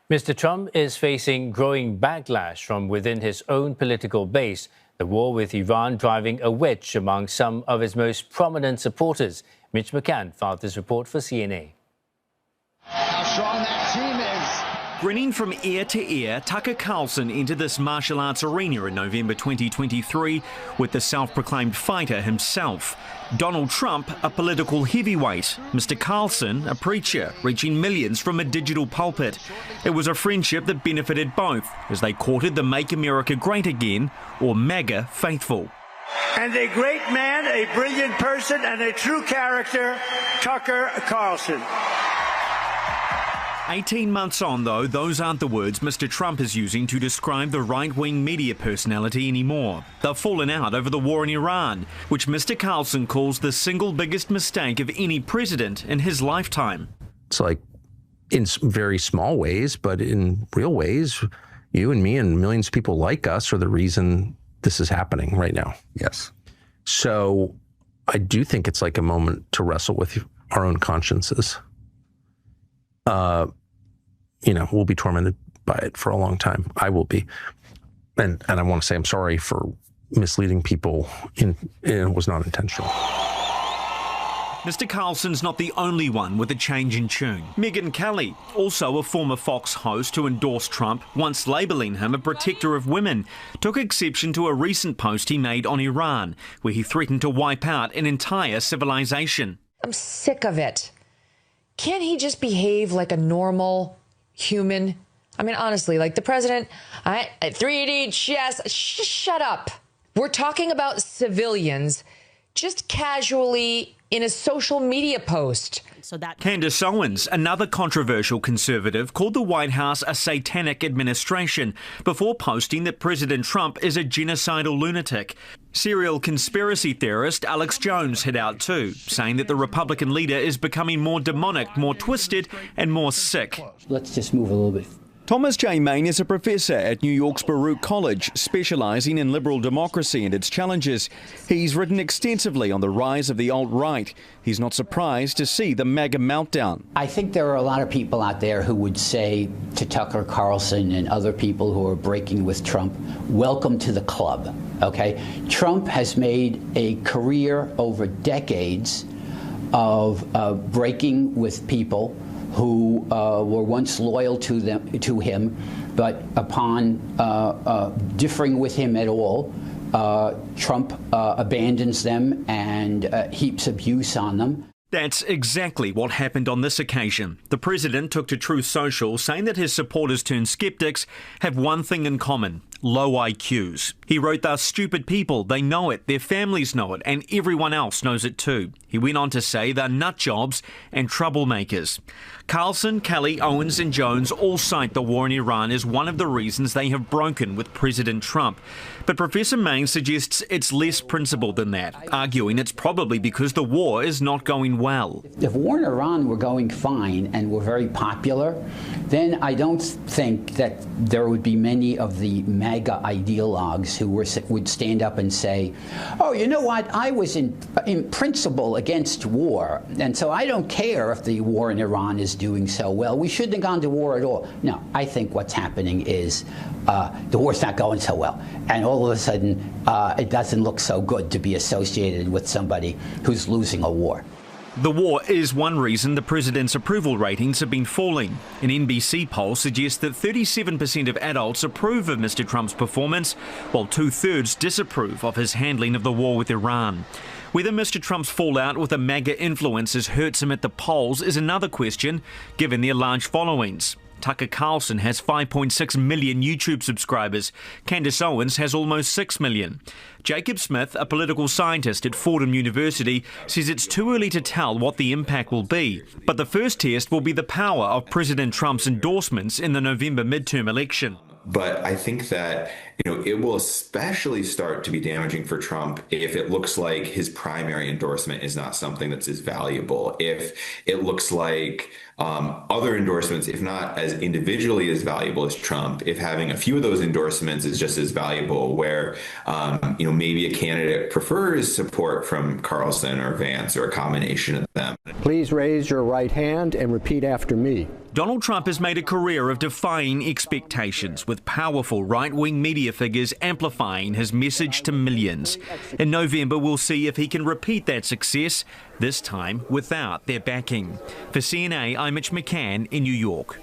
Mr. Trump is facing growing backlash from within his own political base, the war with Iran driving a wedge among some of his most prominent supporters. Mitch McCann filed this report for CNA. How strong that team is. Grinning from ear to ear, Tucker Carlson entered this martial arts arena in November 2023 with the self-proclaimed fighter himself. Donald Trump, a political heavyweight. Mr. Carlson, a preacher, reaching millions from a digital pulpit. It was a friendship that benefited both as they courted the Make America Great Again, or MAGA, faithful. And a great man, a brilliant person, and a true character, Tucker Carlson. 18 months on, though, those aren't the words Mr. Trump is using to describe the right-wing media personality anymore. They've fallen out over the war in Iran, which Mr. Carlson calls the single biggest mistake of any president in his lifetime. It's like in very small ways, but in real ways, you and me and millions of people like us are the reason this is happening right now. Yes. So I do think it's like a moment to wrestle with our own consciences. We'll be tormented by it for a long time. I will be. And I want to say I'm sorry for misleading people. It was not intentional. Mr. Carlson's not the only one with a change in tune. Megyn Kelly, also a former Fox host who endorsed Trump, once labelling him a protector of women, took exception to a recent post he made on Iran, where he threatened to wipe out an entire civilization. I'm sick of it. Can't he just behave like a normal human? I mean, honestly, like the president, 3D chess, shut up. We're talking about civilians just casually in a social media post. Candace Owens, another controversial conservative, called the White House a satanic administration before posting that President Trump is a genocidal lunatic. Serial conspiracy theorist Alex Jones hit out too, saying that the Republican leader is becoming more demonic, more twisted and more sick. Let's just move a little bit. Thomas J. Main is a professor at New York's Baruch College, specialising in liberal democracy and its challenges. He's written extensively on the rise of the alt-right. He's not surprised to see the MAGA meltdown. I think there are a lot of people out there who would say to Tucker Carlson and other people who are breaking with Trump, welcome to the club, okay? Trump has made a career over decades of breaking with people who were once loyal to him, but upon differing with him at all, Trump abandons them and heaps abuse on them. That's exactly what happened on this occasion. The president took to Truth Social, saying that his supporters turned skeptics have one thing in common: low IQs. He wrote, "They're stupid people. They know it. Their families know it. And everyone else knows it too." He went on to say they're nut jobs and troublemakers. Carlson, Kelly, Owens and Jones all cite the war in Iran as one of the reasons they have broken with President Trump. But Professor Main suggests it's less principled than that, arguing it's probably because the war is not going well. If war in Iran were going fine and were very popular, then I don't think that there would be many of the MAGA ideologues who would stand up and say, oh, you know what, I was in principle against war, and so I don't care if the war in Iran is doing so well. We shouldn't have gone to war at all. No, I think what's happening is the war's not going so well, and all of a sudden it doesn't look so good to be associated with somebody who's losing a war. The war is one reason the president's approval ratings have been falling. An NBC poll suggests that 37% of adults approve of Mr. Trump's performance, while 2/3 disapprove of his handling of the war with Iran. Whether Mr. Trump's fallout with the MAGA influencers hurts him at the polls is another question, given their large followings. Tucker Carlson has 5.6 million YouTube subscribers. Candace Owens has almost 6 million. Jacob Smith, a political scientist at Fordham University, says it's too early to tell what the impact will be. But the first test will be the power of President Trump's endorsements in the November midterm election. But I think that, it will especially start to be damaging for Trump if it looks like his primary endorsement is not something that's as valuable. If it looks like other endorsements, if not as individually as valuable as Trump, if having a few of those endorsements is just as valuable, where, maybe a candidate prefers support from Carlson or Vance or a combination of them. Please raise your right hand and repeat after me. Donald Trump has made a career of defying expectations, with powerful right-wing media figures amplifying his message to millions. In November, we'll see if he can repeat that success, this time without their backing. For CNA, I'm Mitch McCann in New York.